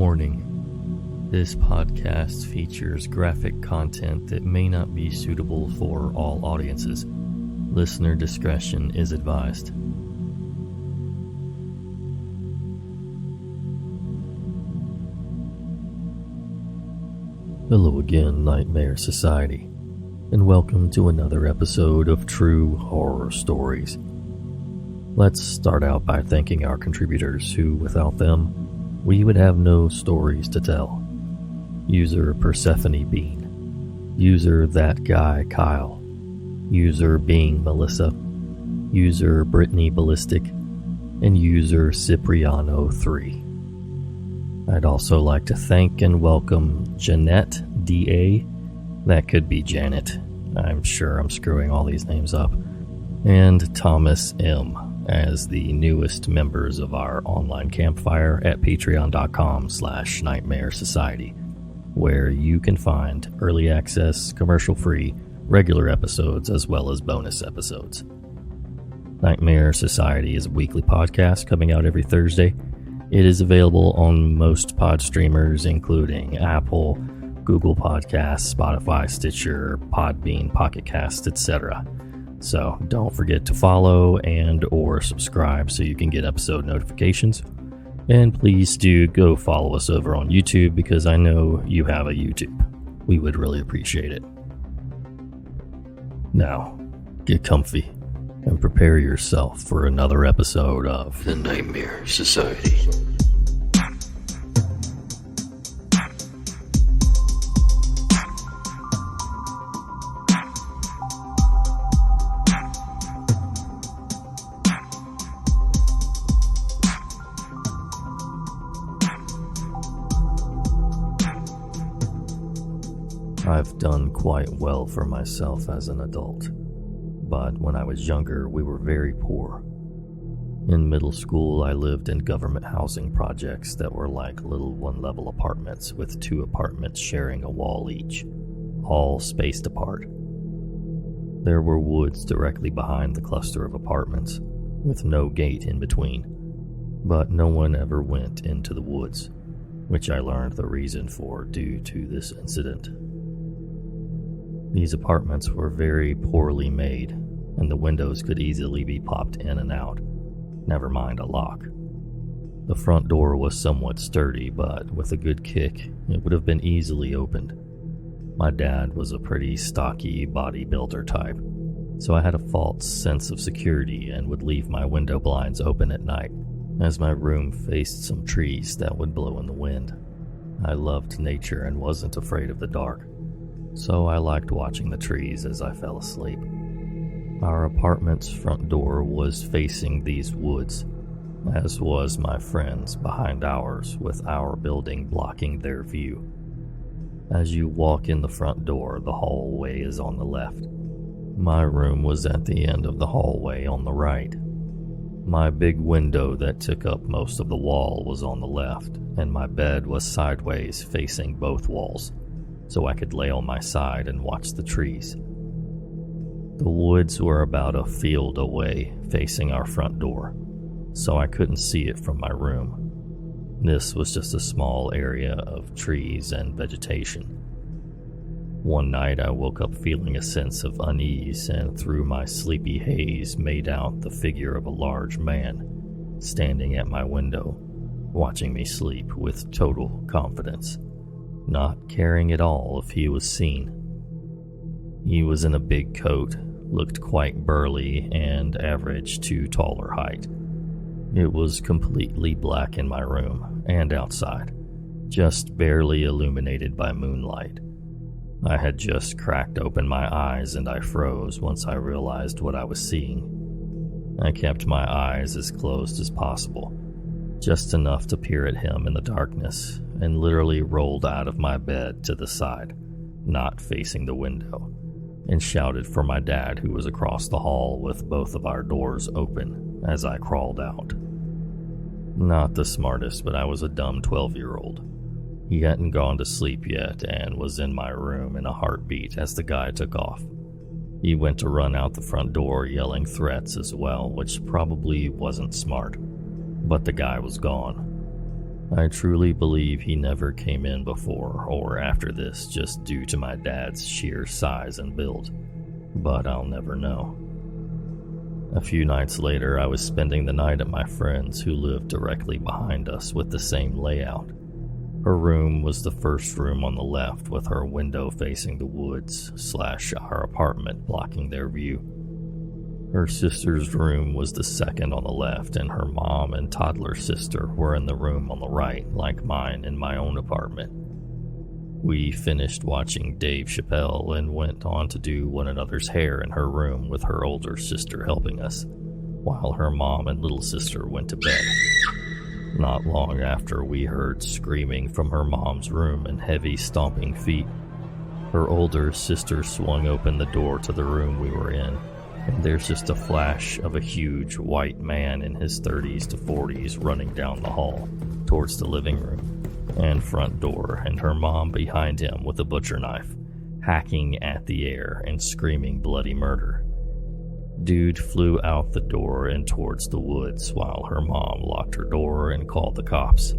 Warning: this podcast features graphic content that may not be suitable for all audiences. Listener discretion is advised. Hello again, Nightmare Society, and welcome to another episode of True Horror Stories. Let's start out by thanking our contributors who, without them, we would have no stories to tell. User Persephone Bean, User That Guy Kyle, User Being Melissa, User Brittany Ballistic, and User Cipriano3. I'd also like to thank and welcome Jeanette D.A., that could be Janet, I'm sure I'm screwing all these names up, and Thomas M. as the newest members of our online campfire at patreon.com/Nightmare Society, where you can find early access, commercial-free, regular episodes, as well as bonus episodes. Nightmare Society is a weekly podcast coming out every Thursday. It is available on most pod streamers, including Apple, Google Podcasts, Spotify, Stitcher, Podbean, Pocket Cast, etc. So don't forget to follow and or subscribe so you can get episode notifications. And please do go follow us over on YouTube because I know you have a YouTube. We would really appreciate it. Now, get comfy and prepare yourself for another episode of The Nightmare Society. I've done quite well for myself as an adult, but when I was younger, we were very poor. In middle school, I lived in government housing projects that were like little one-level apartments with 2 apartments sharing a wall each, all spaced apart. There were woods directly behind the cluster of apartments, with no gate in between, but no one ever went into the woods, which I learned the reason for due to this incident. These apartments were very poorly made, and the windows could easily be popped in and out, never mind a lock. The front door was somewhat sturdy, but with a good kick, it would have been easily opened. My dad was a pretty stocky bodybuilder type, so I had a false sense of security and would leave my window blinds open at night, as my room faced some trees that would blow in the wind. I loved nature and wasn't afraid of the dark, so I liked watching the trees as I fell asleep. Our apartment's front door was facing these woods, as was my friend's behind ours, with our building blocking their view. As you walk in the front door, the hallway is on the left. My room was at the end of the hallway on the right. My big window that took up most of the wall was on the left, and my bed was sideways facing both walls, so I could lay on my side and watch the trees. The woods were about a field away, facing our front door, so I couldn't see it from my room. This was just a small area of trees and vegetation. One night I woke up feeling a sense of unease, and through my sleepy haze made out the figure of a large man standing at my window, watching me sleep with total confidence, not caring at all if he was seen. He was in a big coat, looked quite burly, and averaged to taller height. It was completely black in my room and outside, just barely illuminated by moonlight. I had just cracked open my eyes and I froze once I realized what I was seeing. I kept my eyes as closed as possible, just enough to peer at him in the darkness, and literally rolled out of my bed to the side, not facing the window, and shouted for my dad, who was across the hall with both of our doors open, as I crawled out. Not the smartest, but I was a dumb 12-year-old. He hadn't gone to sleep yet and was in my room in a heartbeat as the guy took off. He went to run out the front door yelling threats as well, which probably wasn't smart, but the guy was gone. I truly believe he never came in before or after this just due to my dad's sheer size and build, but I'll never know. A few nights later, I was spending the night at my friend's who lived directly behind us with the same layout. Her room was the first room on the left with her window facing the woods / our apartment blocking their view. Her sister's room was the second on the left, and her mom and toddler sister were in the room on the right, like mine in my own apartment. We finished watching Dave Chappelle and went on to do one another's hair in her room with her older sister helping us, while her mom and little sister went to bed. Not long after, we heard screaming from her mom's room and heavy stomping feet. Her older sister swung open the door to the room we were in, and there's just a flash of a huge white man in his 30s to 40s running down the hall towards the living room and front door, and her mom behind him with a butcher knife, hacking at the air and screaming bloody murder. Dude flew out the door and towards the woods while her mom locked her door and called the cops.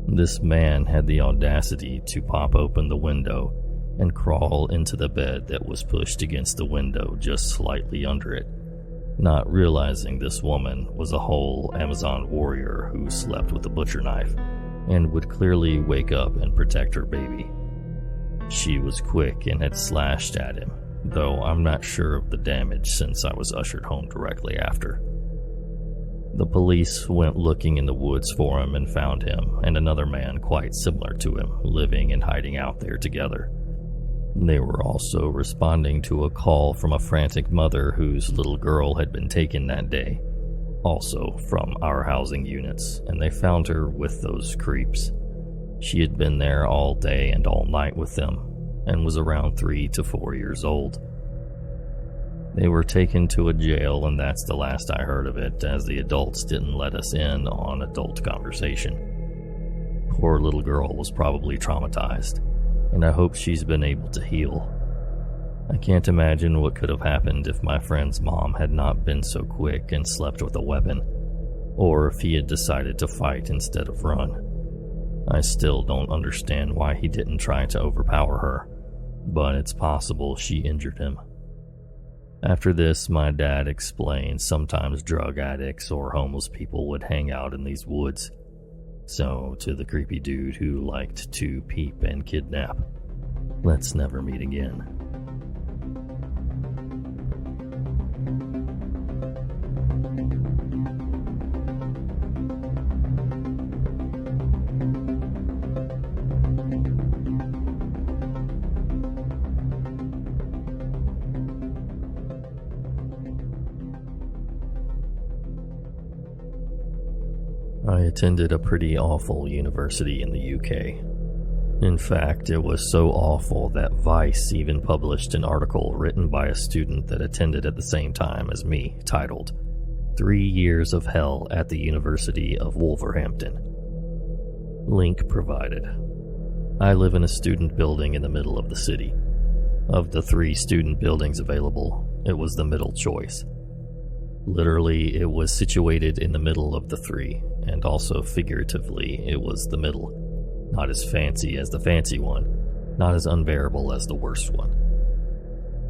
This man had the audacity to pop open the window and crawl into the bed that was pushed against the window just slightly under it, not realizing this woman was a whole Amazon warrior who slept with a butcher knife and would clearly wake up and protect her baby. She was quick and had slashed at him, though I'm not sure of the damage since I was ushered home directly after. The police went looking in the woods for him and found him and another man quite similar to him living and hiding out there together. They were also responding to a call from a frantic mother whose little girl had been taken that day, also from our housing units, and they found her with those creeps. She had been there all day and all night with them, and was around 3 to 4 years old. They were taken to a jail, and that's the last I heard of it, as the adults didn't let us in on adult conversation. Poor little girl was probably traumatized, and I hope she's been able to heal. I can't imagine what could have happened if my friend's mom had not been so quick and slept with a weapon, or if he had decided to fight instead of run. I still don't understand why he didn't try to overpower her, but it's possible she injured him. After this, my dad explained sometimes drug addicts or homeless people would hang out in these woods. So, to the creepy dude who liked to peep and kidnap, let's never meet again. I attended a pretty awful university in the UK. In fact, it was so awful that Vice even published an article written by a student that attended at the same time as me, titled 3 Years of Hell at the University of Wolverhampton. Link provided. I live in a student building in the middle of the city. Of the 3 student buildings available, it was the middle choice. Literally, it was situated in the middle of the 3, and also figuratively, it was the middle. Not as fancy as the fancy one, not as unbearable as the worst one.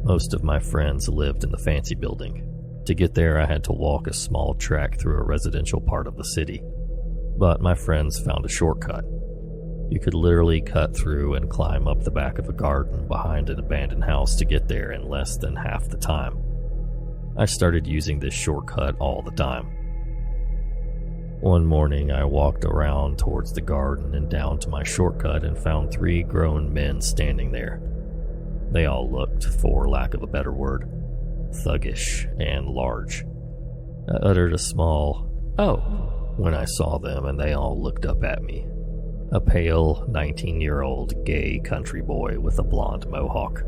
Most of my friends lived in the fancy building. To get there, I had to walk a small track through a residential part of the city, but my friends found a shortcut. You could literally cut through and climb up the back of a garden behind an abandoned house to get there in less than half the time. I started using this shortcut all the time. One morning, I walked around towards the garden and down to my shortcut and found 3 grown men standing there. They all looked, for lack of a better word, thuggish and large. I uttered a small, "Oh," when I saw them, and they all looked up at me. A pale, 19-year-old gay country boy with a blonde mohawk.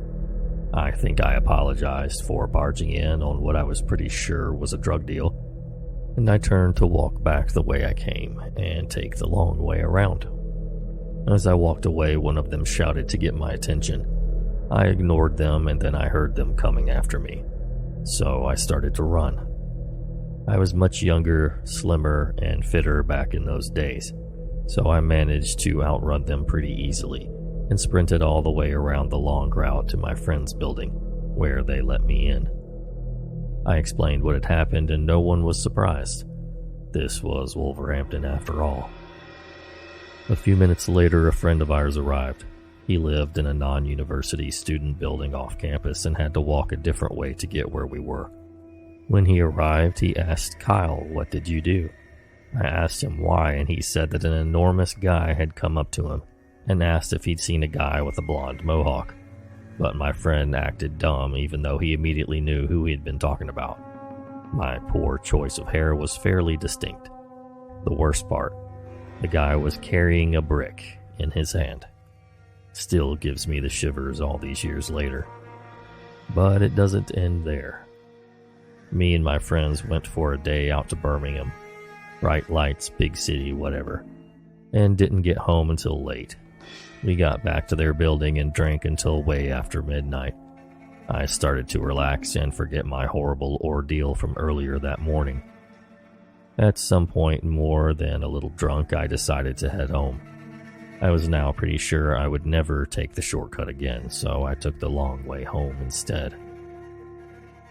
I think I apologized for barging in on what I was pretty sure was a drug deal, and I turned to walk back the way I came and take the long way around. As I walked away, one of them shouted to get my attention. I ignored them, and then I heard them coming after me, so I started to run. I was much younger, slimmer, and fitter back in those days. so I managed to outrun them pretty easily and sprinted all the way around the long route to my friend's building, where they let me in. I explained what had happened and no one was surprised. This was Wolverhampton after all. A few minutes later, a friend of ours arrived. He lived in a non-university student building off campus and had to walk a different way to get where we were. When he arrived, he asked Kyle, "What did you do?" I asked him why, and he said that an enormous guy had come up to him and asked if he'd seen a guy with a blonde mohawk. But my friend acted dumb, even though he immediately knew who he had been talking about. My poor choice of hair was fairly distinct. The worst part, the guy was carrying a brick in his hand. Still gives me the shivers all these years later. But it doesn't end there. Me and my friends went for a day out to Birmingham. Bright lights, big city, whatever. And didn't get home until late. We got back to their building and drank until way after midnight. I started to relax and forget my horrible ordeal from earlier that morning. At some point, more than a little drunk, I decided to head home. I was now pretty sure I would never take the shortcut again, so I took the long way home instead.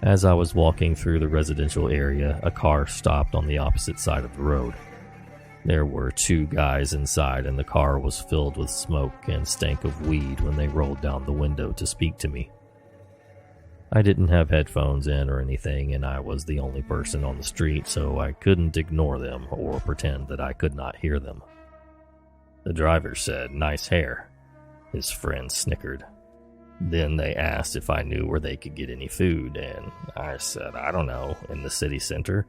As I was walking through the residential area, a car stopped on the opposite side of the road. There were two guys inside, and the car was filled with smoke and stank of weed when they rolled down the window to speak to me. I didn't have headphones in or anything, and I was the only person on the street, so I couldn't ignore them or pretend that I could not hear them. The driver said, "Nice hair." His friend snickered. Then they asked if I knew where they could get any food, and I said, "I don't know, in the city center."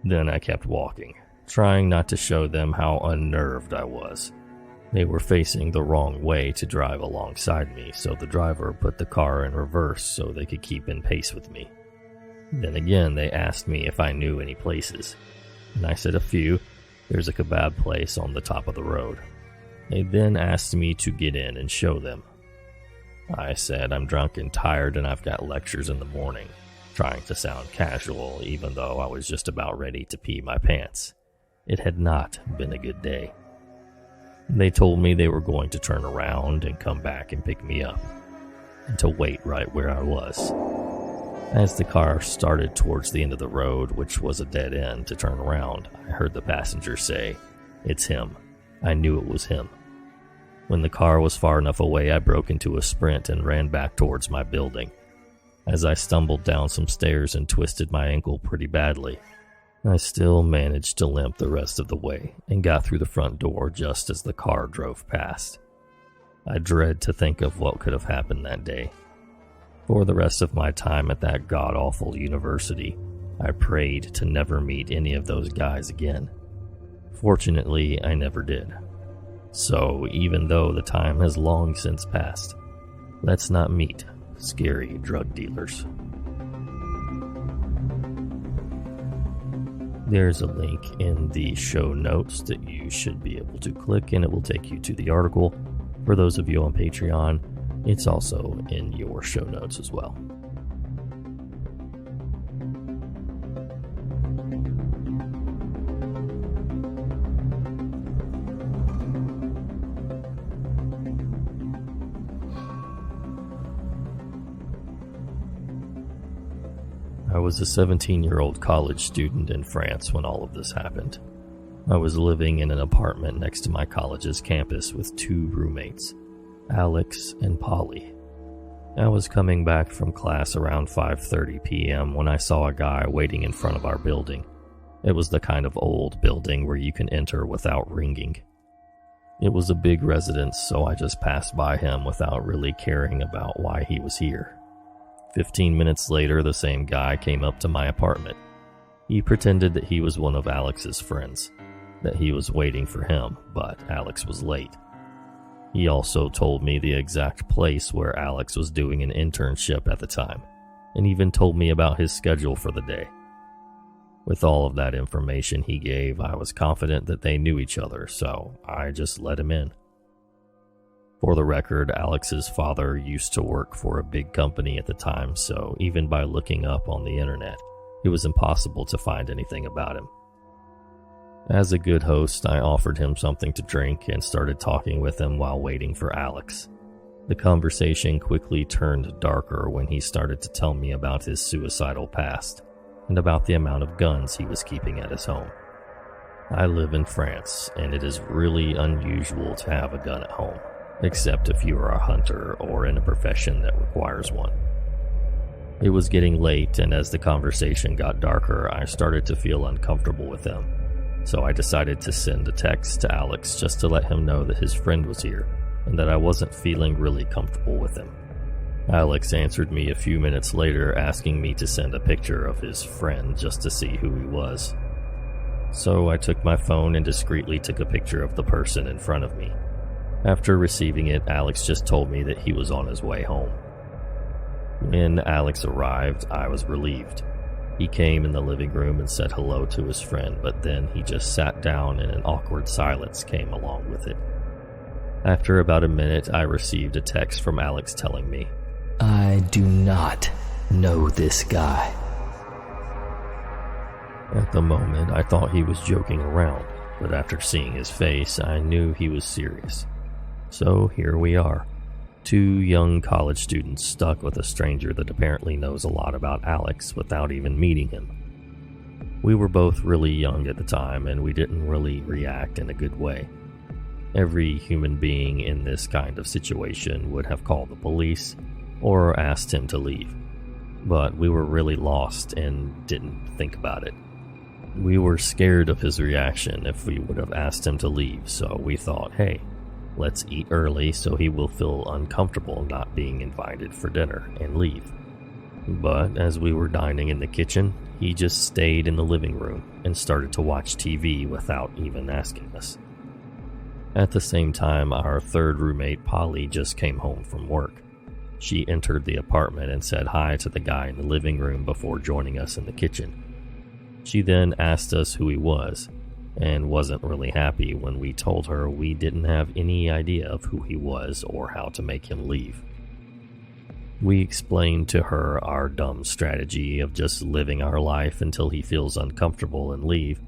Then I kept walking, trying not to show them how unnerved I was. They were facing the wrong way to drive alongside me, so the driver put the car in reverse so they could keep in pace with me. Then again, they asked me if I knew any places, and I said a few. There's a kebab place on the top of the road. They then asked me to get in and show them. I said I'm drunk and tired and I've got lectures in the morning, trying to sound casual even though I was just about ready to pee my pants. It had not been a good day. They told me they were going to turn around and come back and pick me up, and to wait right where I was. As the car started towards the end of the road, which was a dead end, to turn around, I heard the passenger say, "It's him." I knew it was him. When the car was far enough away, I broke into a sprint and ran back towards my building. As I stumbled down some stairs and twisted my ankle pretty badly, I still managed to limp the rest of the way and got through the front door just as the car drove past. I dread to think of what could have happened that day. For the rest of my time at that god-awful university, I prayed to never meet any of those guys again. Fortunately, I never did. So, even though the time has long since passed, let's not meet scary drug dealers. There's a link in the show notes that you should be able to click, and it will take you to the article. For those of you on Patreon, it's also in your show notes as well. I was a 17-year-old college student in France when all of this happened. I was living in an apartment next to my college's campus with two roommates, Alex and Polly. I was coming back from class around 5:30 p.m. when I saw a guy waiting in front of our building. It was the kind of old building where you can enter without ringing. It was a big residence, so I just passed by him without really caring about why he was here. 15 minutes later, the same guy came up to my apartment. He pretended that he was one of Alex's friends, that he was waiting for him, but Alex was late. He also told me the exact place where Alex was doing an internship at the time, and even told me about his schedule for the day. With all of that information he gave, I was confident that they knew each other, so I just let him in. For the record, Alex's father used to work for a big company at the time, so even by looking up on the internet, it was impossible to find anything about him. As a good host, I offered him something to drink and started talking with him while waiting for Alex. The conversation quickly turned darker when he started to tell me about his suicidal past and about the amount of guns he was keeping at his home. I live in France, and it is really unusual to have a gun at home, except if you are a hunter or in a profession that requires one. It was getting late, and as the conversation got darker, I started to feel uncomfortable with him, so I decided to send a text to Alex just to let him know that his friend was here and that I wasn't feeling really comfortable with him. Alex answered me a few minutes later asking me to send a picture of his friend just to see who he was. So I took my phone and discreetly took a picture of the person in front of me. After receiving it, Alex just told me that he was on his way home. When Alex arrived, I was relieved. He came in the living room and said hello to his friend, but then he just sat down and an awkward silence came along with it. After about a minute, I received a text from Alex telling me, "I do not know this guy." At the moment, I thought he was joking around, but after seeing his face, I knew he was serious. So here we are, two young college students stuck with a stranger that apparently knows a lot about Alex without even meeting him. We were both really young at the time, and we didn't really react in a good way. Every human being in this kind of situation would have called the police or asked him to leave, but we were really lost and didn't think about it. We were scared of his reaction if we would have asked him to leave, so we thought, hey, let's eat early so he will feel uncomfortable not being invited for dinner and leave. But as we were dining in the kitchen, he just stayed in the living room and started to watch TV without even asking us. At the same time, our third roommate, Polly, just came home from work. She entered the apartment and said hi to the guy in the living room before joining us in the kitchen. She then asked us who he was, and wasn't really happy when we told her we didn't have any idea of who he was or how to make him leave. We explained to her our dumb strategy of just living our life until he feels uncomfortable and leave,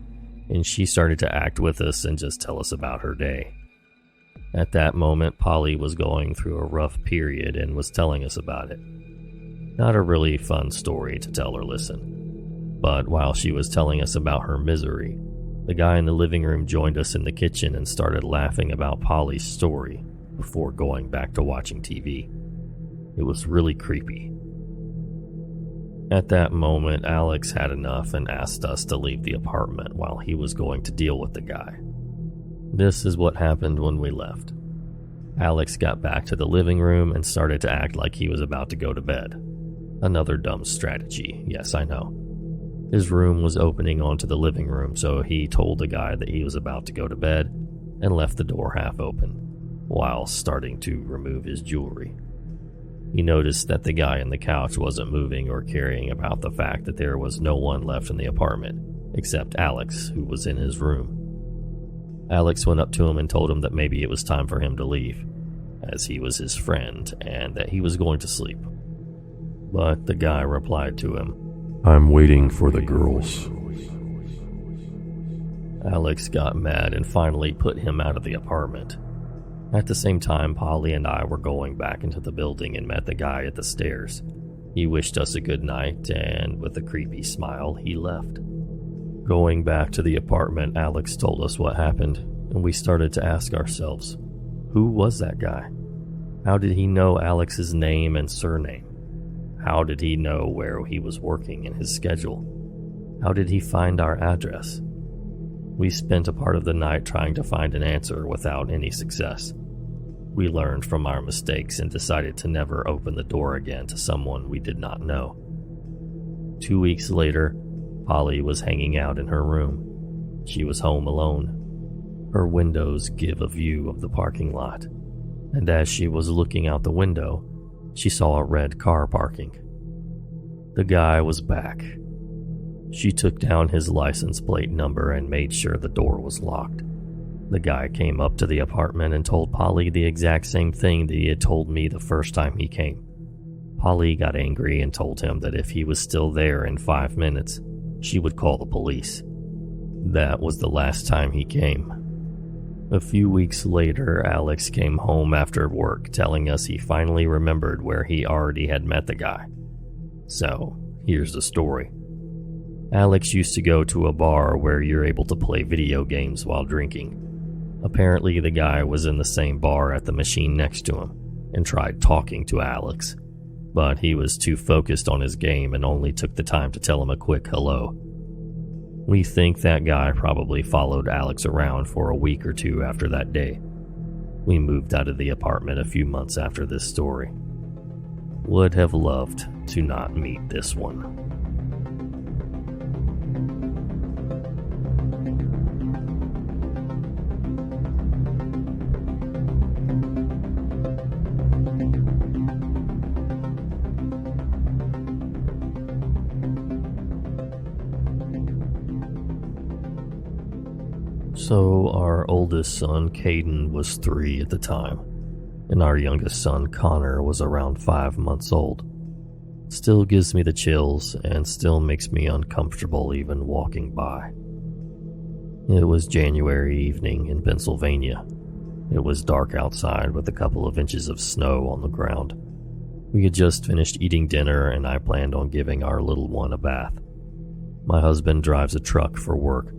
and she started to act with us and just tell us about her day. At that moment, Polly was going through a rough period and was telling us about it. Not a really fun story to tell or listen. But while she was telling us about her misery, the guy in the living room joined us in the kitchen and started laughing about Polly's story before going back to watching TV. It was really creepy. At that moment, Alex had enough and asked us to leave the apartment while he was going to deal with the guy. This is what happened when we left. Alex got back to the living room and started to act like he was about to go to bed. Another dumb strategy, yes, I know. His room was opening onto the living room, so he told the guy that he was about to go to bed and left the door half open, while starting to remove his jewelry. He noticed that the guy on the couch wasn't moving or caring about the fact that there was no one left in the apartment, except Alex, who was in his room. Alex went up to him and told him that maybe it was time for him to leave, as he was his friend and that he was going to sleep. But the guy replied to him, "I'm waiting for the girls." Alex got mad and finally put him out of the apartment. At the same time, Polly and I were going back into the building and met the guy at the stairs. He wished us a good night, and with a creepy smile, he left. Going back to the apartment, Alex told us what happened, and we started to ask ourselves, who was that guy? How did he know Alex's name and surname? How did he know where he was working in his schedule? How did he find our address? We spent a part of the night trying to find an answer without any success. We learned from our mistakes and decided to never open the door again to someone we did not know. 2 weeks later, Polly was hanging out in her room. She was home alone. Her windows give a view of the parking lot, and as she was looking out the window, she saw a red car parking. The guy was back. She took down his license plate number and made sure the door was locked. The guy came up to the apartment and told Polly the exact same thing that he had told me the first time he came. Polly got angry and told him that if he was still there in 5 minutes, she would call the police. That was the last time he came. A few weeks later, Alex came home after work telling us he finally remembered where he already had met the guy. So, here's the story. Alex used to go to a bar where you're able to play video games while drinking. Apparently, the guy was in the same bar at the machine next to him and tried talking to Alex, but he was too focused on his game and only took the time to tell him a quick hello. We think that guy probably followed Alex around for a week or two after that day. We moved out of the apartment a few months after this story. Would have loved to not meet this one. So our oldest son, Caden, was 3 at the time, and our youngest son, Connor, was around 5 months old. Still gives me the chills and still makes me uncomfortable even walking by. It was January evening in Pennsylvania. It was dark outside with a couple of inches of snow on the ground. We had just finished eating dinner and I planned on giving our little one a bath. My husband drives a truck for work,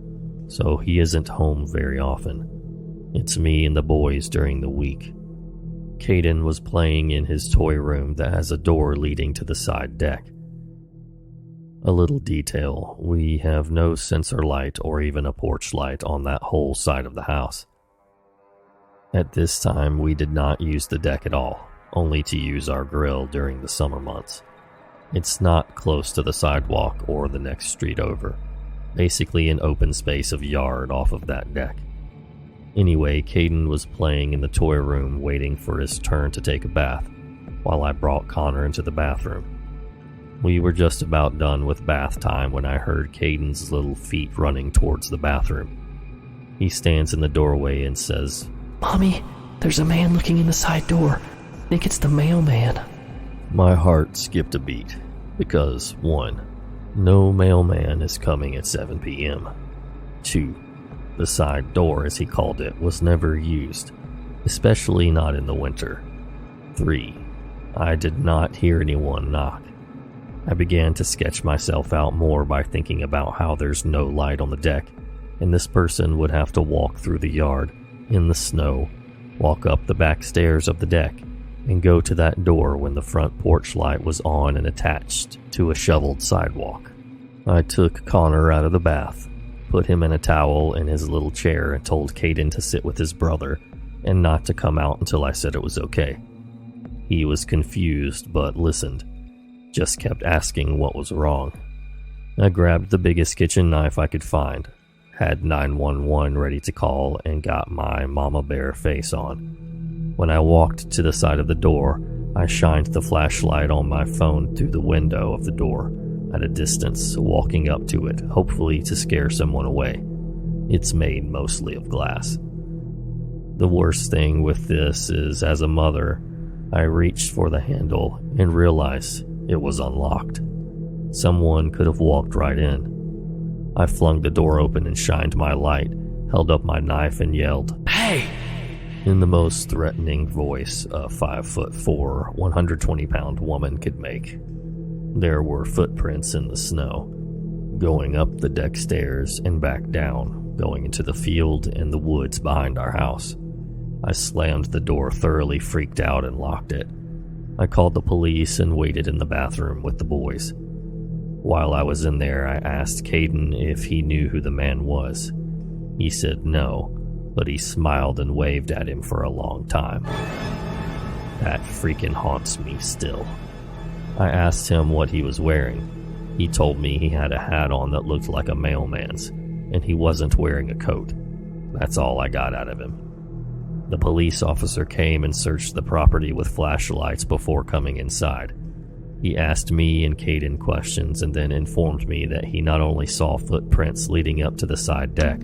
so he isn't home very often. It's me and the boys during the week. Caden was playing in his toy room that has a door leading to the side deck. A little detail, we have no sensor light or even a porch light on that whole side of the house. At this time, we did not use the deck at all, only to use our grill during the summer months. It's not close to the sidewalk or the next street over. Basically an open space of yard off of that deck. Anyway, Caden was playing in the toy room waiting for his turn to take a bath, while I brought Connor into the bathroom. We were just about done with bath time when I heard Caden's little feet running towards the bathroom. He stands in the doorway and says, "Mommy, there's a man looking in the side door. I think it's the mailman." My heart skipped a beat, because 1. No mailman is coming at 7 p.m. 2. The side door, as he called it, was never used, especially not in the winter. 3. I did not hear anyone knock. I began to sketch myself out more by thinking about how there's no light on the deck, and this person would have to walk through the yard, in the snow, walk up the back stairs of the deck, and go to that door when the front porch light was on and attached to a shoveled sidewalk. I took Connor out of the bath, put him in a towel in his little chair and told Caden to sit with his brother and not to come out until I said it was okay. He was confused but listened, just kept asking what was wrong. I grabbed the biggest kitchen knife I could find, had 911 ready to call, and got my mama bear face on. When I walked to the side of the door, I shined the flashlight on my phone through the window of the door at a distance, walking up to it, hopefully to scare someone away. It's made mostly of glass. The worst thing with this is, as a mother, I reached for the handle and realized it was unlocked. Someone could have walked right in. I flung the door open and shined my light, held up my knife and yelled, "Hey!" in the most threatening voice a 5'4", 120-pound woman could make. There were footprints in the snow, going up the deck stairs and back down, going into the field and the woods behind our house. I slammed the door, thoroughly freaked out, and locked it. I called the police and waited in the bathroom with the boys. While I was in there, I asked Caden if he knew who the man was. He said no, but he smiled and waved at him for a long time. That freaking haunts me still. I asked him what he was wearing. He told me he had a hat on that looked like a mailman's, and he wasn't wearing a coat. That's all I got out of him. The police officer came and searched the property with flashlights before coming inside. He asked me and Caden questions and then informed me that he not only saw footprints leading up to the side deck,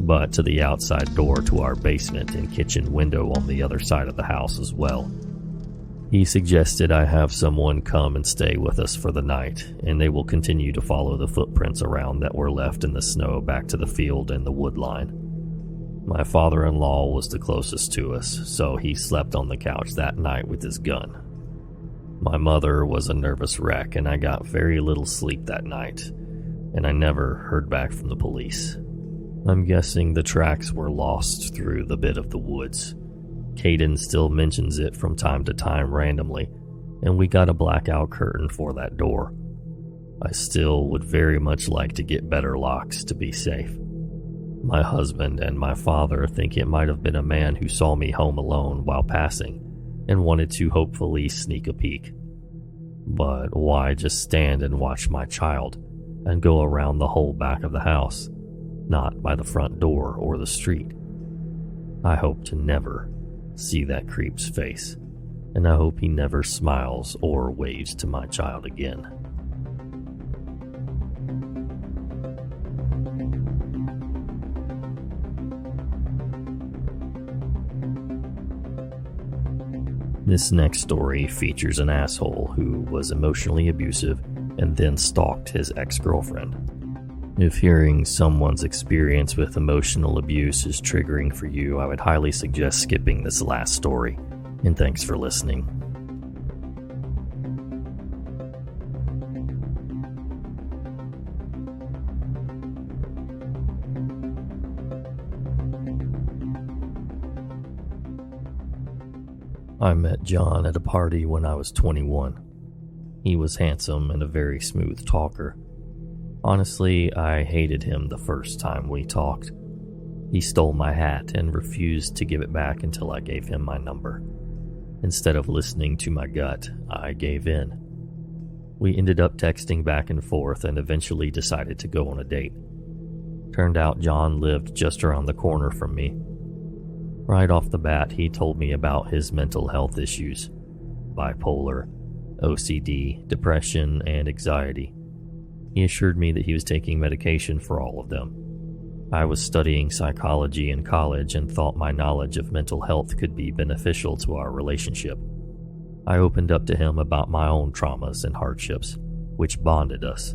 but to the outside door to our basement and kitchen window on the other side of the house as well. He suggested I have someone come and stay with us for the night, and they will continue to follow the footprints around that were left in the snow back to the field and the wood line. My father-in-law was the closest to us, so he slept on the couch that night with his gun. My mother was a nervous wreck, and I got very little sleep that night, and I never heard back from the police. I'm guessing the tracks were lost through the bit of the woods. Caden still mentions it from time to time randomly, and we got a blackout curtain for that door. I still would very much like to get better locks to be safe. My husband and my father think it might have been a man who saw me home alone while passing and wanted to hopefully sneak a peek. But why just stand and watch my child and go around the whole back of the house, not by the front door or the street? I hope to never see that creep's face, and I hope he never smiles or waves to my child again. This next story features an asshole who was emotionally abusive and then stalked his ex-girlfriend. If hearing someone's experience with emotional abuse is triggering for you, I would highly suggest skipping this last story, and thanks for listening. I met John at a party when I was 21. He was handsome and a very smooth talker. Honestly, I hated him the first time we talked. He stole my hat and refused to give it back until I gave him my number. Instead of listening to my gut, I gave in. We ended up texting back and forth and eventually decided to go on a date. Turned out John lived just around the corner from me. Right off the bat, he told me about his mental health issues: bipolar, OCD, depression, and anxiety. He assured me that he was taking medication for all of them. I was studying psychology in college and thought my knowledge of mental health could be beneficial to our relationship. I opened up to him about my own traumas and hardships, which bonded us.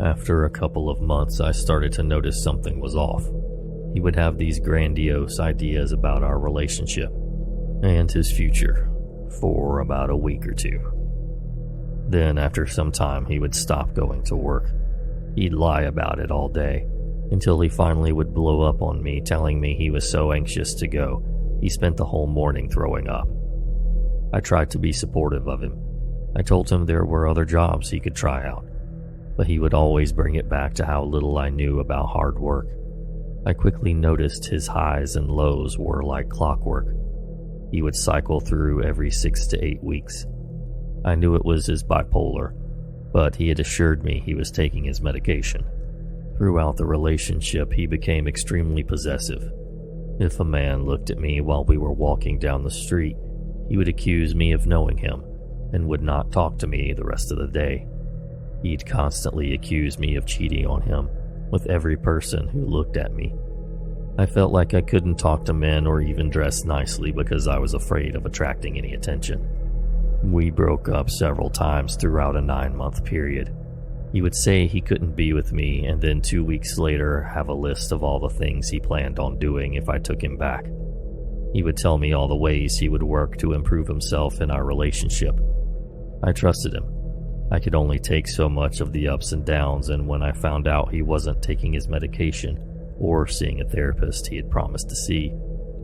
After a couple of months, I started to notice something was off. He would have these grandiose ideas about our relationship and his future for about a week or two. Then, after some time, he would stop going to work. He'd lie about it all day, until he finally would blow up on me, telling me he was so anxious to go, he spent the whole morning throwing up. I tried to be supportive of him. I told him there were other jobs he could try out, but he would always bring it back to how little I knew about hard work. I quickly noticed his highs and lows were like clockwork. He would cycle through every 6 to 8 weeks. I knew it was his bipolar, but he had assured me he was taking his medication. Throughout the relationship, he became extremely possessive. If a man looked at me while we were walking down the street, he would accuse me of knowing him and would not talk to me the rest of the day. He'd constantly accuse me of cheating on him with every person who looked at me. I felt like I couldn't talk to men or even dress nicely because I was afraid of attracting any attention. We broke up several times throughout a 9-month period. He would say he couldn't be with me, and then 2 weeks later have a list of all the things he planned on doing if I took him back. He would tell me all the ways he would work to improve himself in our relationship. I trusted him. I could only take so much of the ups and downs, and when I found out he wasn't taking his medication or seeing a therapist he had promised to see,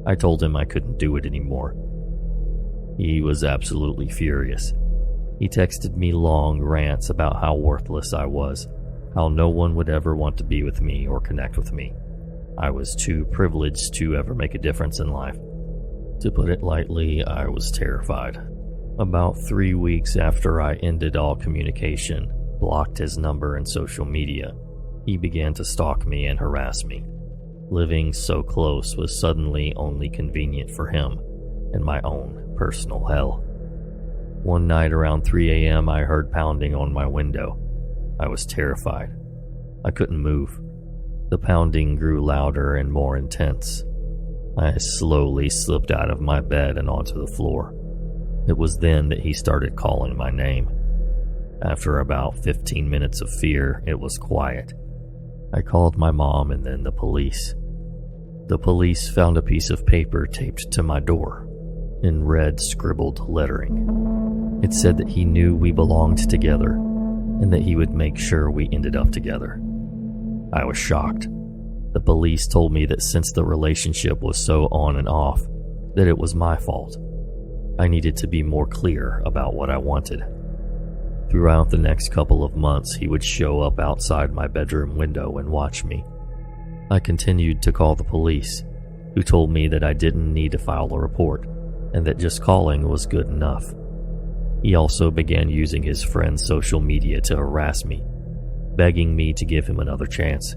I told him I couldn't do it anymore. He was absolutely furious. He texted me long rants about how worthless I was, how no one would ever want to be with me or connect with me. I was too privileged to ever make a difference in life. To put it lightly, I was terrified. About 3 weeks after I ended all communication, blocked his number and social media, he began to stalk me and harass me. Living so close was suddenly only convenient for him and my own personal hell. One night around 3 a.m., I heard pounding on my window. I was terrified. I couldn't move. The pounding grew louder and more intense. I slowly slipped out of my bed and onto the floor. It was then that he started calling my name. After about 15 minutes of fear, it was quiet. I called my mom and then the police. The police found a piece of paper taped to my door in red scribbled lettering. It said that he knew we belonged together and that he would make sure we ended up together. I was shocked. The police told me that since the relationship was so on and off, that it was my fault. I needed to be more clear about what I wanted. Throughout the next couple of months, he would show up outside my bedroom window and watch me. I continued to call the police, who told me that I didn't need to file a report and that just calling was good enough. He also began using his friend's social media to harass me, begging me to give him another chance.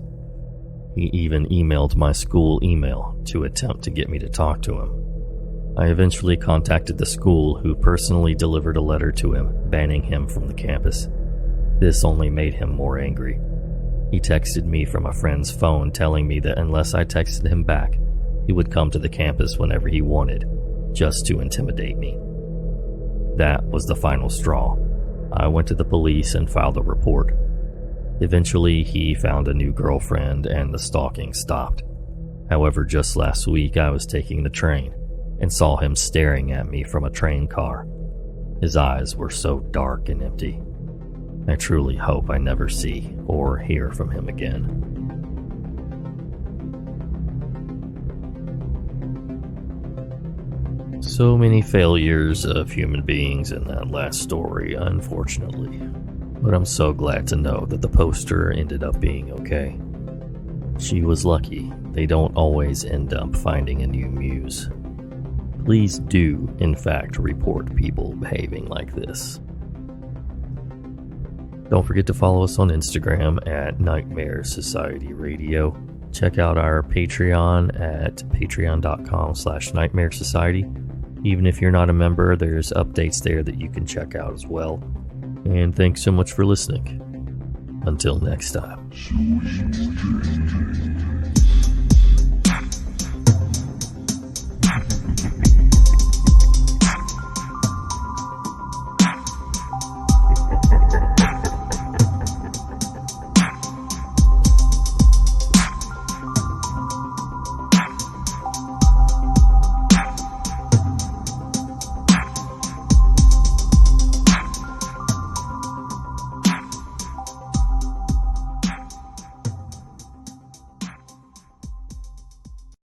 He even emailed my school email to attempt to get me to talk to him. I eventually contacted the school, who personally delivered a letter to him banning him from the campus. This only made him more angry. He texted me from a friend's phone telling me that unless I texted him back, he would come to the campus whenever he wanted, just to intimidate me. That was the final straw. I went to the police and filed a report. Eventually, he found a new girlfriend and the stalking stopped. However, just last week I was taking the train and saw him staring at me from a train car. His eyes were so dark and empty. I truly hope I never see or hear from him again. So many failures of human beings in that last story, unfortunately. But I'm so glad to know that the poster ended up being okay. She was lucky. They don't always end up finding a new muse. Please do, in fact, report people behaving like this. Don't forget to follow us on Instagram at Nightmare Society Radio. Check out our Patreon at patreon.com/Nightmare Society. Even if you're not a member, there's updates there that you can check out as well. And thanks so much for listening. Until next time.